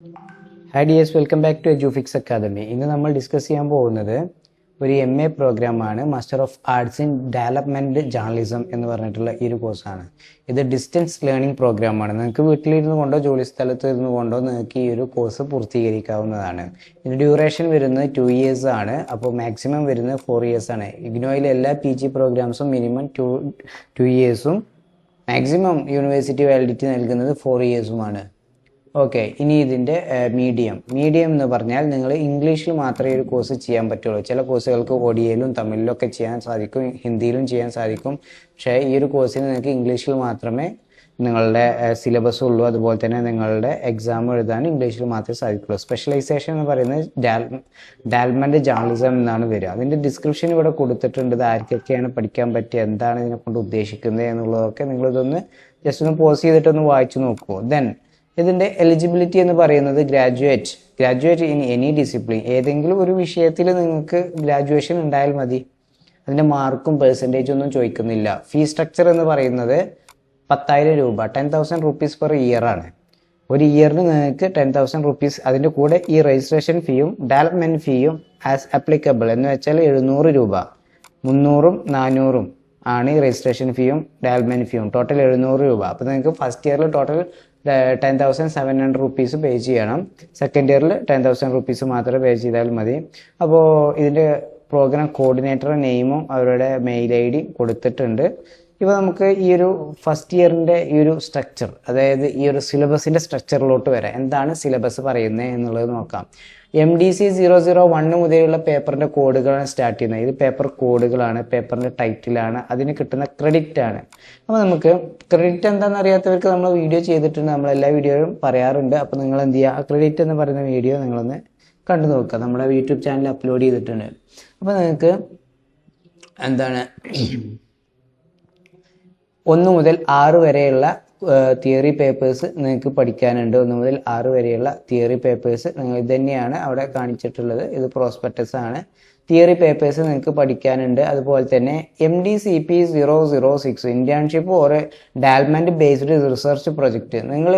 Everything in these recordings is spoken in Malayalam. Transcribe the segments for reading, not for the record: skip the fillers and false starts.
Hi dears, welcome back to EduFix Academy. ഇന്ന് നമ്മൾ ഡിസ്കസ് ചെയ്യാൻ പോകുന്നത് ഒരു MA പ്രോഗ്രാമാണ് master of arts in development journalism എന്ന് പറഞ്ഞിട്ടുള്ള ഈ ഒരു കോഴ്സാണ്. ഇത് ഡിസ്റ്റൻസ് ലേണിംഗ് പ്രോഗ്രാമാണ്. നിങ്ങൾക്ക് വീട്ടിലിരുന്നു കൊണ്ടോ ജോലി സ്ഥലത്ത് ഇരുന്നു കൊണ്ടോ നിങ്ങൾക്ക് ഈ ഒരു കോഴ്സ് പൂർത്തീകരിക്കാവുന്നതാണ്. ഇതിൻ്റെ ഡ്യൂറേഷൻ വരുന്നത് 2 years ആണ്. അപ്പോൾ മാക്സിമം വരുന്നത് 4 years ആണ്. ഇഗ്നോയിലെ എല്ലാ PG പ്രോഗ്രാംസും മിനിമം 2 yearsഉം മാക്സിമം യൂണിവേഴ്സിറ്റി വാലിഡിറ്റി നൽകുന്നത് 4 yearsഉമാണ്. ഓക്കെ, ഇനി ഇതിൻ്റെ മീഡിയം എന്ന് പറഞ്ഞാൽ നിങ്ങൾ ഇംഗ്ലീഷിൽ മാത്രമേ ഒരു കോഴ്സ് ചെയ്യാൻ പറ്റുള്ളൂ. ചില കോഴ്സുകൾക്ക് ഒഡിയയിലും തമിഴിലും ഒക്കെ ചെയ്യാൻ സാധിക്കും, ഹിന്ദിയിലും ചെയ്യാൻ സാധിക്കും. പക്ഷേ ഈ ഒരു കോഴ്സിന് നിങ്ങൾക്ക് ഇംഗ്ലീഷിൽ മാത്രമേ നിങ്ങളുടെ സിലബസ് ഉള്ളൂ. അതുപോലെ തന്നെ നിങ്ങളുടെ എക്സാം എഴുതാൻ ഇംഗ്ലീഷിൽ മാത്രമേ സാധിക്കുള്ളൂ. സ്പെഷ്യലൈസേഷൻ എന്ന് പറയുന്നത് ഡെവലപ്മെൻറ്റ് ജേർണലിസം എന്നാണ് വരിക. അതിൻ്റെ ഡിസ്ക്രിപ്ഷൻ ഇവിടെ കൊടുത്തിട്ടുണ്ട്. ഇത് ആർക്കൊക്കെയാണ് പഠിക്കാൻ പറ്റുക, എന്താണ് ഇതിനെക്കൊണ്ട് ഉദ്ദേശിക്കുന്നത് എന്നുള്ളതൊക്കെ നിങ്ങളിതൊന്ന് ജസ്റ്റ് ഒന്ന് പോസ് ചെയ്തിട്ടൊന്ന് വായിച്ചു നോക്കൂ. ദെൻ ഇതിൻ്റെ എലിജിബിലിറ്റി എന്ന് പറയുന്നത് ഗ്രാജുവേറ്റ് ഇൻ എനി ഡിസിപ്ലിൻ, ഏതെങ്കിലും ഒരു വിഷയത്തിൽ നിങ്ങൾക്ക് ഗ്രാജുവേഷൻ ഉണ്ടായാൽ മതി. അതിൻ്റെ മാർക്കും പെർസെൻറ്റേജും ഒന്നും ചോദിക്കുന്നില്ല. ഫീ സ്ട്രക്ചർ എന്ന് പറയുന്നത് 10,000 രൂപ, 10,000 rupees പെർ ഇയർ ആണ്. ഒരു ഇയറിന് നിങ്ങൾക്ക് 10,000 rupees. അതിൻ്റെ കൂടെ ഈ രജിസ്ട്രേഷൻ ഫീയും ഡെവലപ്മെൻറ്റ് ഫീയും ആസ് അപ്ലിക്കബിൾ എന്ന് വെച്ചാൽ 700 രൂപ, 300ഉം 400ഉം ആണ് ഈ രജിസ്ട്രേഷൻ ഫീയും ഡെവലപ്മെൻറ്റ് ഫീയും. ടോട്ടൽ 700 രൂപ. അപ്പോൾ നിങ്ങൾക്ക് ഫസ്റ്റ് ഇയറിൽ ടോട്ടൽ 10,700 rupees പേ ചെയ്യണം. സെക്കൻഡ് ഇയറിൽ 10,000 rupees മാത്രമേ പേ ചെയ്താൽ മതി. അപ്പോൾ ഇതിൻ്റെ പ്രോഗ്രാം കോർഡിനേറ്ററുടെ നെയിമും അവരുടെ മെയിൽ ID കൊടുത്തിട്ടുണ്ട്. ഇപ്പോൾ നമുക്ക് ഈ ഒരു ഫസ്റ്റ് ഇയറിൻ്റെ ഈ ഒരു സ്ട്രക്ചർ, അതായത് ഈ ഒരു സിലബസിൻ്റെ സ്ട്രക്ചറിലോട്ട് വരാം. എന്താണ് സിലബസ് പറയുന്നത് എന്നുള്ളത് നോക്കാം. MDC 001 മുതലുള്ള പേപ്പറിൻ്റെ കോഡുകളാണ് സ്റ്റാർട്ട് ചെയ്യുന്നത്. ഇത് പേപ്പർ കോഡുകളാണ്, പേപ്പറിൻ്റെ ടൈറ്റിലാണ്, അതിന് കിട്ടുന്ന ക്രെഡിറ്റ് ആണ്. അപ്പോൾ നമുക്ക് ക്രെഡിറ്റ് എന്താണെന്ന് അറിയാത്തവർക്ക് നമ്മൾ വീഡിയോ ചെയ്തിട്ടുണ്ട്, നമ്മളെല്ലാ വീഡിയോയും പറയാറുണ്ട്. അപ്പോൾ നിങ്ങൾ എന്ത് ചെയ്യുക, ആ ക്രെഡിറ്റ് എന്ന് പറയുന്ന വീഡിയോ നിങ്ങളൊന്ന് കണ്ടു നോക്കുക. നമ്മുടെ യൂട്യൂബ് ചാനലിൽ അപ്ലോഡ് ചെയ്തിട്ടുണ്ട്. അപ്പോൾ നിങ്ങൾക്ക് എന്താണ് 1 മുതൽ 6 വരെയുള്ള തിയറി പേപ്പേഴ്സ് നിങ്ങൾക്ക് പഠിക്കാനുണ്ട്. 1 മുതൽ 6 വരെയുള്ള തിയറി പേപ്പേഴ്സ് നിങ്ങൾ ഇത് തന്നെയാണ് അവിടെ കാണിച്ചിട്ടുള്ളത്. ഇത് പ്രോസ്പെക്ടസ് ആണ്. തിയറി പേപ്പേഴ്സ് നിങ്ങൾക്ക് പഠിക്കാനുണ്ട്. അതുപോലെ തന്നെ MDCP 006 internship or development based research project. നിങ്ങൾ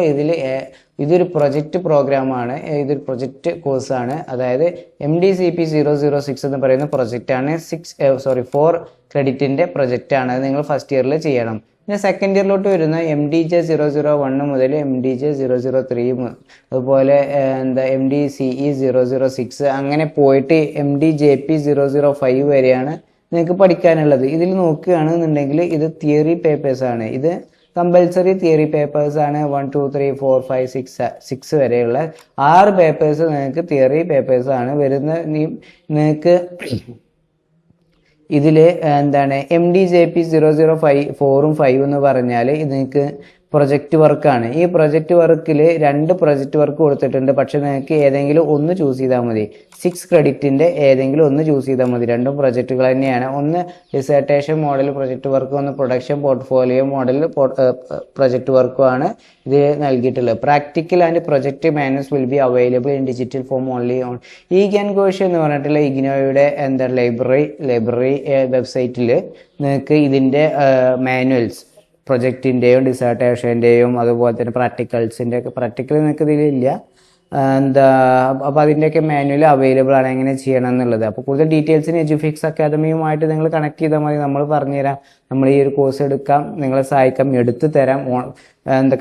ഇതൊരു പ്രൊജക്റ്റ് പ്രോഗ്രാമാണ്, ഇതൊരു പ്രൊജക്റ്റ് കോഴ്സാണ്. അതായത് MDCP 006 എന്ന് പറയുന്ന പ്രൊജക്റ്റാണ്. 4 ക്രെഡിറ്റിൻ്റെ പ്രൊജക്റ്റാണ്. അത് നിങ്ങൾ ഫസ്റ്റ് ഇയറിൽ ചെയ്യണം. പിന്നെ സെക്കൻഡ് ഇയറിലോട്ട് വരുന്ന MDJ 001 മുതൽ MDJ 003, അതുപോലെ MDCE 006 അങ്ങനെ പോയിട്ട് MDJP 005 വരെയാണ് നിങ്ങൾക്ക് പഠിക്കാനുള്ളത്. ഇതിൽ നോക്കുകയാണെന്നുണ്ടെങ്കിൽ ഇത് തിയറി പേപ്പേഴ്സാണ്. ഇത് കമ്പൽസറി തിയറി പേപ്പേഴ്സാണ്. 1, 2, 3, 4, 5, 6 വരെയുള്ള 6 പേപ്പേഴ്സ് നിങ്ങൾക്ക് തിയറി പേപ്പേഴ്സാണ് വരുന്ന. നിങ്ങൾക്ക് ഇതിൽ MDJP 004ഉം 5 എന്ന് പറഞ്ഞാൽ ഇത് നിങ്ങൾക്ക് പ്രൊജക്റ്റ് വർക്കാണ്. ഈ പ്രൊജക്റ്റ് വർക്കിൽ 2 പ്രൊജക്റ്റ് വർക്ക് കൊടുത്തിട്ടുണ്ട്. പക്ഷെ നിങ്ങൾക്ക് ഏതെങ്കിലും ഒന്ന് ചൂസ് ചെയ്താൽ മതി. 6 ക്രെഡിറ്റിൻ്റെ ഏതെങ്കിലും ഒന്ന് ചൂസ് ചെയ്താൽ മതി. 2 പ്രൊജക്റ്റുകൾ തന്നെയാണ്. ഒന്ന് ഡിസർട്ടേഷൻ മോഡൽ പ്രൊജക്റ്റ് വർക്കും, ഒന്ന് പ്രൊഡക്ഷൻ പോർട്ട്ഫോളിയോ മോഡൽ പ്രൊജക്റ്റ് വർക്കുമാണ് ഇത് നൽകിയിട്ടുള്ളത്. Practical and project manuals will be available in digital form only on eGyanKosh എന്ന് പറഞ്ഞിട്ടുള്ള ഇഗ്നോയുടെ ലൈബ്രറി വെബ്സൈറ്റിൽ നിങ്ങൾക്ക് ഇതിൻ്റെ മാനുവൽസ് പ്രൊജക്റ്റിൻ്റെയും ഡിസർട്ടേഷൻ്റെയും അതുപോലെ തന്നെ പ്രാക്ടിക്കൽ നിങ്ങൾക്ക് ഇതിലില്ല. അപ്പോൾ അതിൻ്റെയൊക്കെ മാനുവൽ അവൈലബിൾ ആണ് എങ്ങനെ ചെയ്യണം എന്നുള്ളത്. അപ്പോൾ കൂടുതൽ ഡീറ്റെയിൽസിന് എഡ്യൂഫിക്സ് അക്കാദമിയുമായിട്ട് നിങ്ങൾ കണക്ട് ചെയ്താൽ മതി. നമ്മൾ പറഞ്ഞുതരാം, നമ്മൾ ഈ ഒരു കോഴ്സ് എടുക്കാം, നിങ്ങളെ സഹായിക്കാം, എടുത്തു തരാം.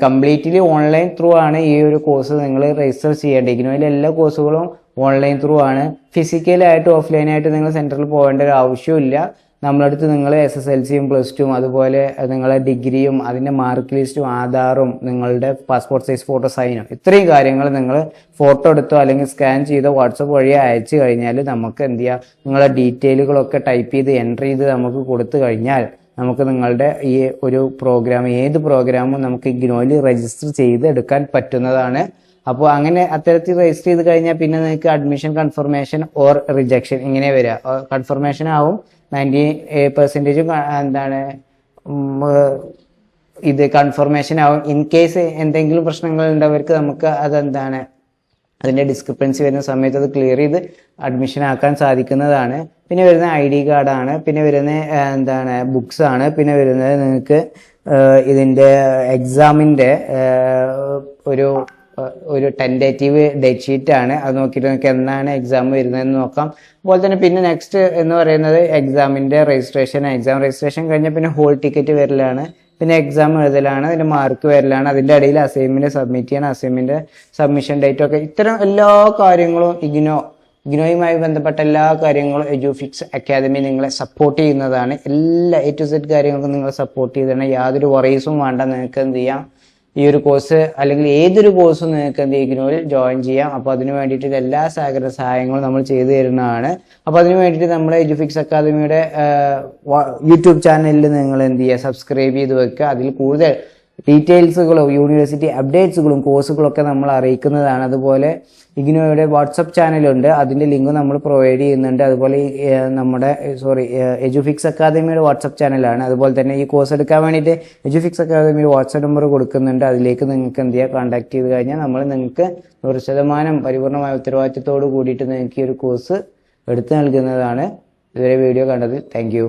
കംപ്ലീറ്റ്ലി ഓൺലൈൻ ത്രൂ ആണ് ഈ ഒരു കോഴ്സ് നിങ്ങൾ രജിസ്റ്റർ ചെയ്യേണ്ടത്. ഇഗ്നോയിലെ എല്ലാ കോഴ്സുകളും ഓൺലൈൻ ത്രൂ ആണ്. ഫിസിക്കലായിട്ട് ഓഫ്ലൈനായിട്ട് നിങ്ങൾ സെൻറ്ററിൽ പോകേണ്ട ഒരു ആവശ്യമില്ല. നമ്മളടുത്ത് നിങ്ങൾ SSLCയും +2ഉം അതുപോലെ നിങ്ങളെ ഡിഗ്രിയും അതിൻ്റെ മാർക്ക് ലിസ്റ്റും ആധാറും നിങ്ങളുടെ പാസ്പോർട്ട് സൈസ് ഫോട്ടോ സൈനും ഇത്രയും കാര്യങ്ങൾ നിങ്ങൾ ഫോട്ടോ എടുത്തോ അല്ലെങ്കിൽ സ്കാൻ ചെയ്തോ വാട്സപ്പ് വഴി അയച്ചു കഴിഞ്ഞാൽ നമുക്ക് എന്ത് ചെയ്യുക, നിങ്ങളുടെ ഡീറ്റെയിലുകളൊക്കെ ടൈപ്പ് ചെയ്ത് എൻ്റർ ചെയ്ത് നമുക്ക് കൊടുത്തു കഴിഞ്ഞാൽ നമുക്ക് നിങ്ങളുടെ ഈ ഒരു പ്രോഗ്രാം, ഏത് പ്രോഗ്രാമും നമുക്ക് ഇഗ്നോയിൽ രജിസ്റ്റർ ചെയ്ത് എടുക്കാൻ പറ്റുന്നതാണ്. അപ്പോൾ അങ്ങനെ അത്തരത്തിൽ രജിസ്റ്റർ ചെയ്ത് കഴിഞ്ഞാൽ പിന്നെ നിങ്ങൾക്ക് അഡ്മിഷൻ കൺഫർമേഷൻ ഓർ റിജക്ഷൻ ഇങ്ങനെ വരിക. കൺഫർമേഷൻ ആവും 90% ഇത് കൺഫർമേഷൻ ആവും. ഇൻ കേസ് എന്തെങ്കിലും പ്രശ്നങ്ങൾ ഉണ്ടവർക്ക് നമുക്ക് അതിൻ്റെ ഡിസ്ക്രിപ്പൻസി വരുന്ന സമയത്ത് അത് ക്ലിയർ ചെയ്ത് അഡ്മിഷൻ ആക്കാൻ സാധിക്കുന്നതാണ്. പിന്നെ വരുന്ന ID കാർഡാണ്, പിന്നെ വരുന്ന ബുക്സ് ആണ്, പിന്നെ വരുന്നത് നിങ്ങൾക്ക് ഇതിൻ്റെ എക്സാമിൻ്റെ ഒരു ഒരു ടെൻറ്റേറ്റീവ് ഡേറ്റ് ഷീറ്റ് ആണ്. അത് നോക്കിയിട്ട് നിങ്ങൾക്ക് എന്നാണ് എക്സാം വരുന്നതെന്ന് നോക്കാം. അതുപോലെ തന്നെ പിന്നെ നെക്സ്റ്റ് എന്ന് പറയുന്നത് എക്സാമിൻ്റെ എക്സാം രജിസ്ട്രേഷൻ കഴിഞ്ഞാൽ പിന്നെ ഹോൾ ടിക്കറ്റ് വരലാണ്, പിന്നെ എക്സാം എഴുതലാണ്, അതിൻ്റെ മാർക്ക് വരലാണ്, അതിൻ്റെ ഇടയിൽ അസൈൻമെൻറ്റ് സബ്മിറ്റ് ചെയ്യണം, അസൈൻമെൻറ്റ് സബ്മിഷൻ ഡേറ്റ് ഒക്കെ, ഇത്തരം എല്ലാ കാര്യങ്ങളും ഇഗ്നോയുമായി ബന്ധപ്പെട്ട എല്ലാ കാര്യങ്ങളും എഡ്യൂഫിക്സ് അക്കാദമി നിങ്ങളെ സപ്പോർട്ട് ചെയ്യുന്നതാണ്. എല്ലാ A to Z കാര്യങ്ങൾക്കും നിങ്ങളെ സപ്പോർട്ട് ചെയ്താണ്. യാതൊരു വറീസും വേണ്ട. നിങ്ങൾക്ക് എന്ത് ചെയ്യാം, ഈ ഒരു കോഴ്സ് അല്ലെങ്കിൽ ഏതൊരു കോഴ്സും നിങ്ങൾക്ക് എന്ത് ഇഗ്നോയിൽ ജോയിൻ ചെയ്യാം. അപ്പോൾ അതിന് വേണ്ടിയിട്ട് എല്ലാ സഹായങ്ങളും നമ്മൾ ചെയ്തു തരുന്നതാണ്. അപ്പോൾ അതിന് വേണ്ടിയിട്ട് നമ്മുടെ എഡ്യൂഫിക്സ് അക്കാദമിയുടെ യൂട്യൂബ് ചാനലിൽ നിങ്ങൾ എന്ത് ചെയ്യുക, സബ്സ്ക്രൈബ് ചെയ്ത് വെക്കുക. അതിൽ കൂടുതൽ ഡീറ്റെയിൽസുകളും യൂണിവേഴ്സിറ്റി അപ്ഡേറ്റ്സുകളും കോഴ്സുകളൊക്കെ നമ്മൾ അറിയിക്കുന്നതാണ്. അതുപോലെ ഇഗ്നോയുടെ വാട്സപ്പ് ചാനലുണ്ട്, അതിൻ്റെ ലിങ്ക് നമ്മൾ പ്രൊവൈഡ് ചെയ്യുന്നുണ്ട്. അതുപോലെ നമ്മുടെ എഡ്യൂഫിക്സ് അക്കാദമിയുടെ വാട്സപ്പ് ചാനലാണ്. അതുപോലെ തന്നെ ഈ കോഴ്സ് എടുക്കാൻ വേണ്ടിയിട്ട് എഡ്യൂഫിക്സ് അക്കാദമിയുടെ വാട്സപ്പ് നമ്പർ കൊടുക്കുന്നുണ്ട്. അതിലേക്ക് നിങ്ങൾക്ക് എന്ത് ചെയ്യുക, കോൺടാക്ട് ചെയ്ത് കഴിഞ്ഞാൽ നമ്മൾ നിങ്ങൾക്ക് 100% പരിപൂർണമായ ഉത്തരവാദിത്തത്തോട് കൂടിയിട്ട് നിങ്ങൾക്ക് ഈ ഒരു കോഴ്സ് എടുത്തു നൽകുന്നതാണ്. ഇതുവരെ വീഡിയോ കണ്ടതിൽ താങ്ക് യു.